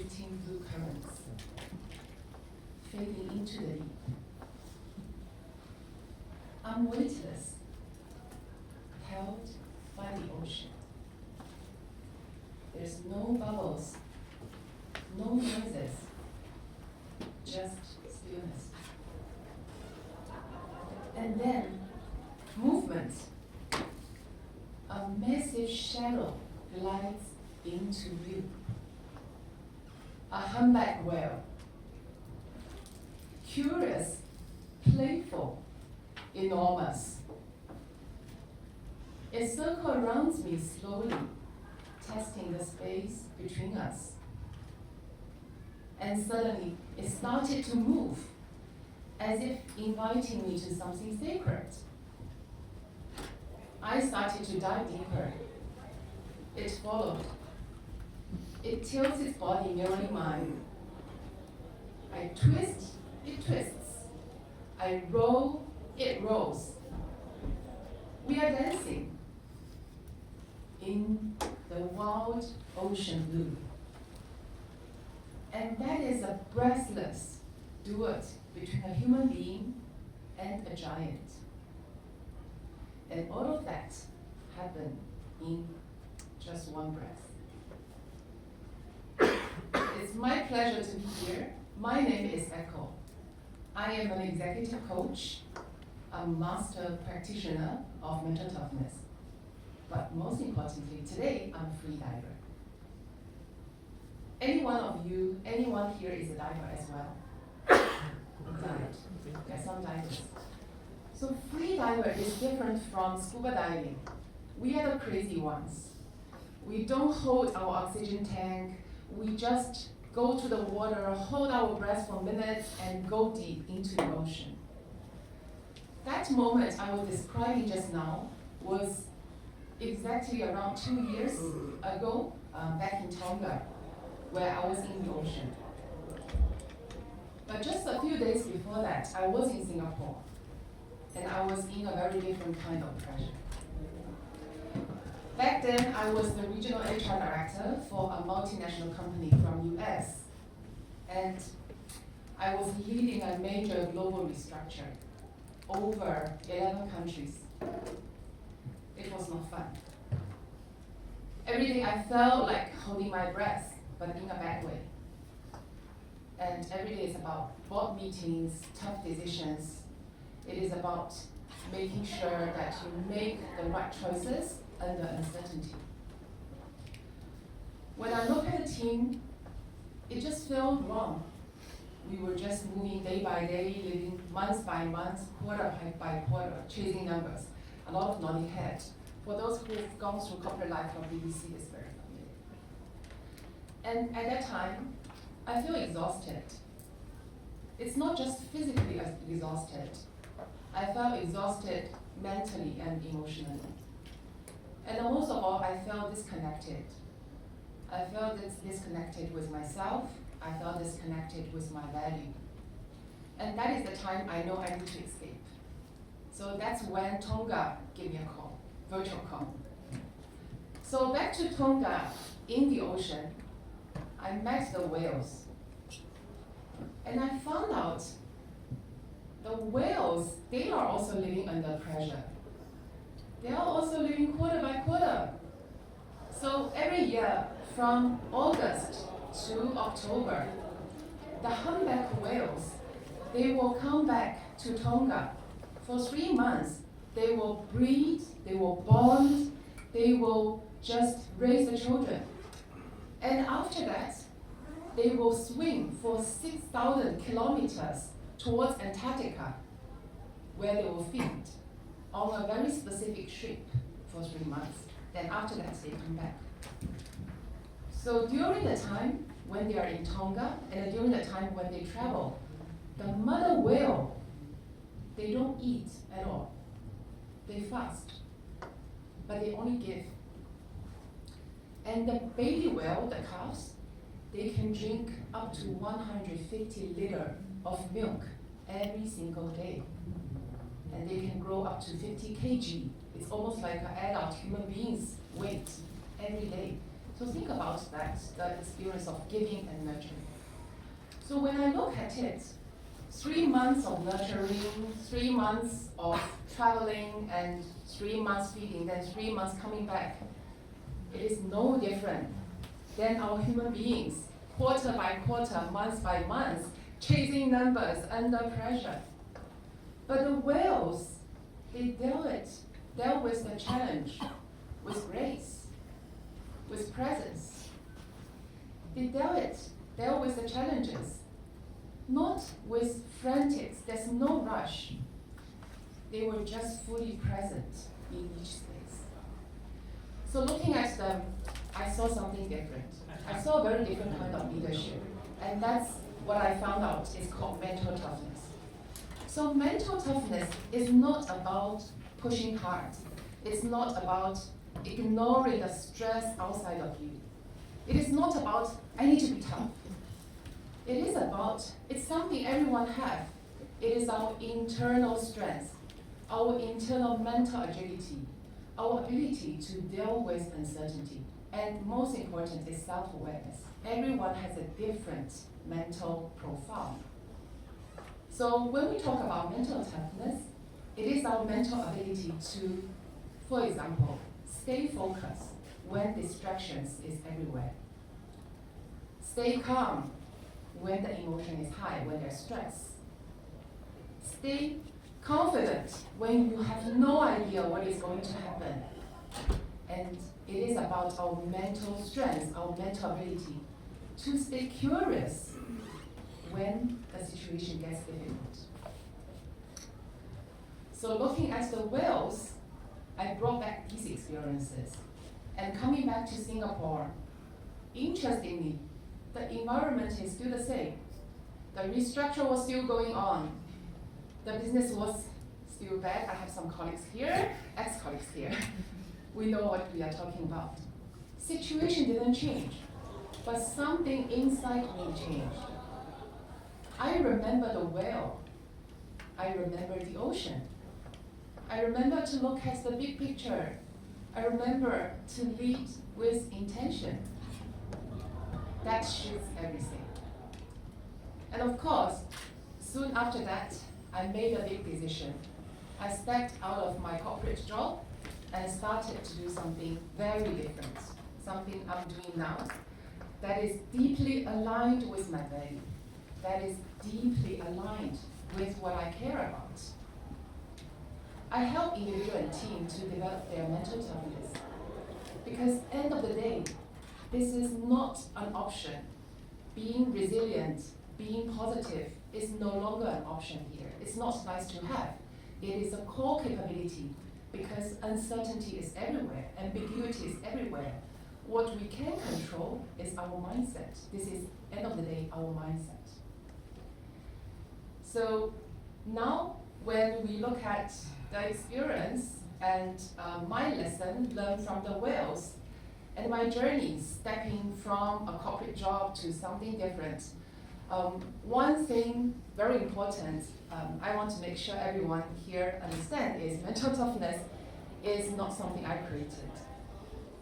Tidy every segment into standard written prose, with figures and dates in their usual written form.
fleeting blue currents, fading into the deep. I'm weightless, held by the ocean. There's no bubbles, no noises, just stillness. And then, movement. A massive shadow glides into view. A humpback whale. Curious, playful, enormous. It circled around me slowly, testing the space between us. And suddenly, it started to move, as if inviting me to something sacred. I started to dive deeper. It followed. It tilts its body, mirroring mine. I twist, it twists. I roll, it rolls. We are dancing in the wild ocean blue. And that is a breathless duet between a human being and a giant. And all of that happened in just one breath. It's my pleasure to be here. My name is Echo. I am an executive coach, a master practitioner of mental toughness. But most importantly, today I'm a free diver. Anyone here is a diver as well? There's some divers. So free diver is different from scuba diving. We are the crazy ones. We don't hold our oxygen tank. We just go to the water, hold our breath for minutes, and go deep into the ocean. That moment I was describing just now was exactly around 2 years ago, back in Tonga, where I was in the ocean. But just a few days before that, I was in Singapore, and I was in a very different kind of pressure. Back then, I was the regional HR director for a multinational company from US, and I was leading a major global restructure over 11 countries. It was not fun. Every day I felt like holding my breath, but in a bad way. And every day is about board meetings, tough decisions. It is about making sure that you make the right choices under uncertainty. When I look at the team, it just felt wrong. We were just moving day by day, living month by month, quarter by quarter, chasing numbers. A lot of nodding head. For those who've gone through corporate life from BBC, it's very familiar. And at that time, I feel exhausted. It's not just physically exhausted. I felt exhausted mentally and emotionally. And most of all, I felt disconnected. I felt disconnected with myself. I felt disconnected with my value. And that is the time I know I need to escape. So that's when Tonga gave me a call, virtual call. So back to Tonga, in the ocean, I met the whales. And I found out the whales, they are also living under pressure. They are also living quarter by quarter. So every year, from August to October, the humpback whales, they will come back to Tonga. For 3 months, they will breed, they will bond, they will just raise the children. And after that, they will swim for 6,000 kilometers towards Antarctica, where they will feed on a very specific ship for 3 months. Then after that, they come back. So during the time when they are in Tonga, and during the time when they travel, the mother whale, they don't eat at all. They fast, but they only give. And the baby whale, the calves, they can drink up to 150 liters of milk every single day. And they can grow up to 50 kg. It's almost like an adult human being's weight every day. So think about that, the experience of giving and nurturing. So when I look at it, 3 months of nurturing, 3 months of traveling, and 3 months feeding, then 3 months coming back, it is no different than our human beings, quarter by quarter, month by month, chasing numbers under pressure. But the whales, they dealt with the challenge with grace, with presence. They dealt with the challenges, not with frantics. There's no rush. They were just fully present in each space. So looking at them, I saw something different. I saw a very different kind of leadership. And that's what I found out is called mental toughness. So mental toughness is not about pushing hard. It's not about ignoring the stress outside of you. It is not about, I need to be tough. It is about, it's something everyone has. It is our internal strength, our internal mental agility, our ability to deal with uncertainty. And most important is self-awareness. Everyone has a different mental profile. So when we talk about mental toughness, it is our mental ability to, for example, stay focused when distractions is everywhere. Stay calm when the emotion is high, when there's stress. Stay confident when you have no idea what is going to happen. And it is about our mental strength, our mental ability to stay curious when the situation gets difficult. So looking at the whales, I brought back these experiences. And coming back to Singapore, interestingly, the environment is still the same. The restructure was still going on. The business was still bad. I have some colleagues here, ex-colleagues here. We know what we are talking about. Situation didn't change, but something inside me changed. I remember the whale. I remember the ocean. I remember to look at the big picture. I remember to lead with intention. That shifts everything. And of course, soon after that, I made a big decision. I stepped out of my corporate job and started to do something very different, something I'm doing now that is deeply aligned with my value, that is deeply aligned with what I care about. I help individual and team to develop their mental toughness because end of the day, this is not an option. Being resilient, being positive is no longer an option here. It's not nice to have. It is a core capability because uncertainty is everywhere, ambiguity is everywhere. What we can control is our mindset. This is, end of the day, our mindset. So now when we look at the experience and my lesson learned from the whales and my journey stepping from a corporate job to something different, one thing very important I want to make sure everyone here understand is mental toughness is not something I created.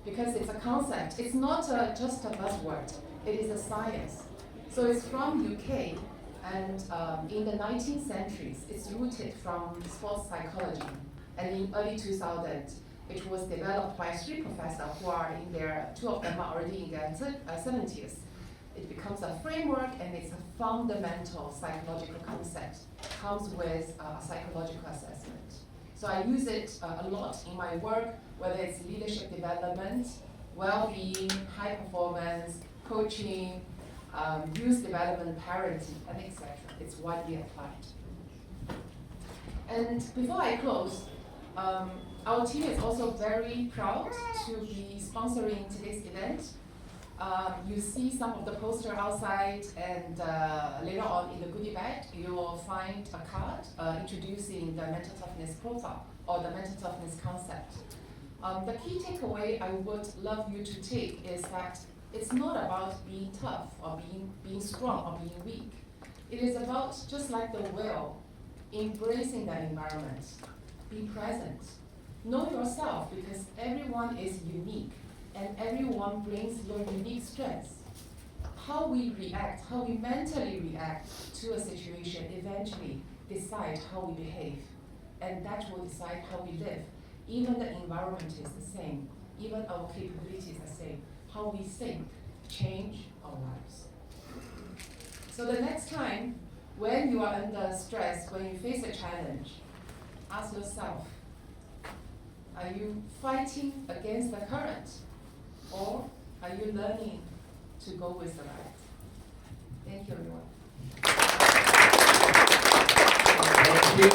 Because it's a concept. It's not just a buzzword. It is a science. So it's from UK, and in the 19th centuries, it's rooted from sports psychology. And in early 2000, it was developed by 3 professors who are in their, 2 of them are already in their 70s. It becomes a framework, and it's a fundamental psychological concept. Comes with a psychological assessment. So I use it a lot in my work, whether it's leadership development, well-being, high performance, coaching, youth development, parenting, and etc. It's widely applied. And before I close, our team is also very proud to be sponsoring today's event. You see some of the poster outside, and later on in the goodie bag, you will find a card introducing the mental toughness profile or the mental toughness concept. The key takeaway I would love you to take is that it's not about being tough or being strong or being weak. It is about, just like the whale, embracing that environment. Be present. Know yourself, because everyone is unique. and everyone brings your unique strengths. How we react, how we mentally react to a situation eventually decide how we behave. And that will decide how we live. Even the environment is the same. Even our capability is the same. How we think change our lives. So the next time when you are under stress, when you face a challenge, ask yourself, are you fighting against the current? Or are you learning to go with the ride? Thank you, everyone.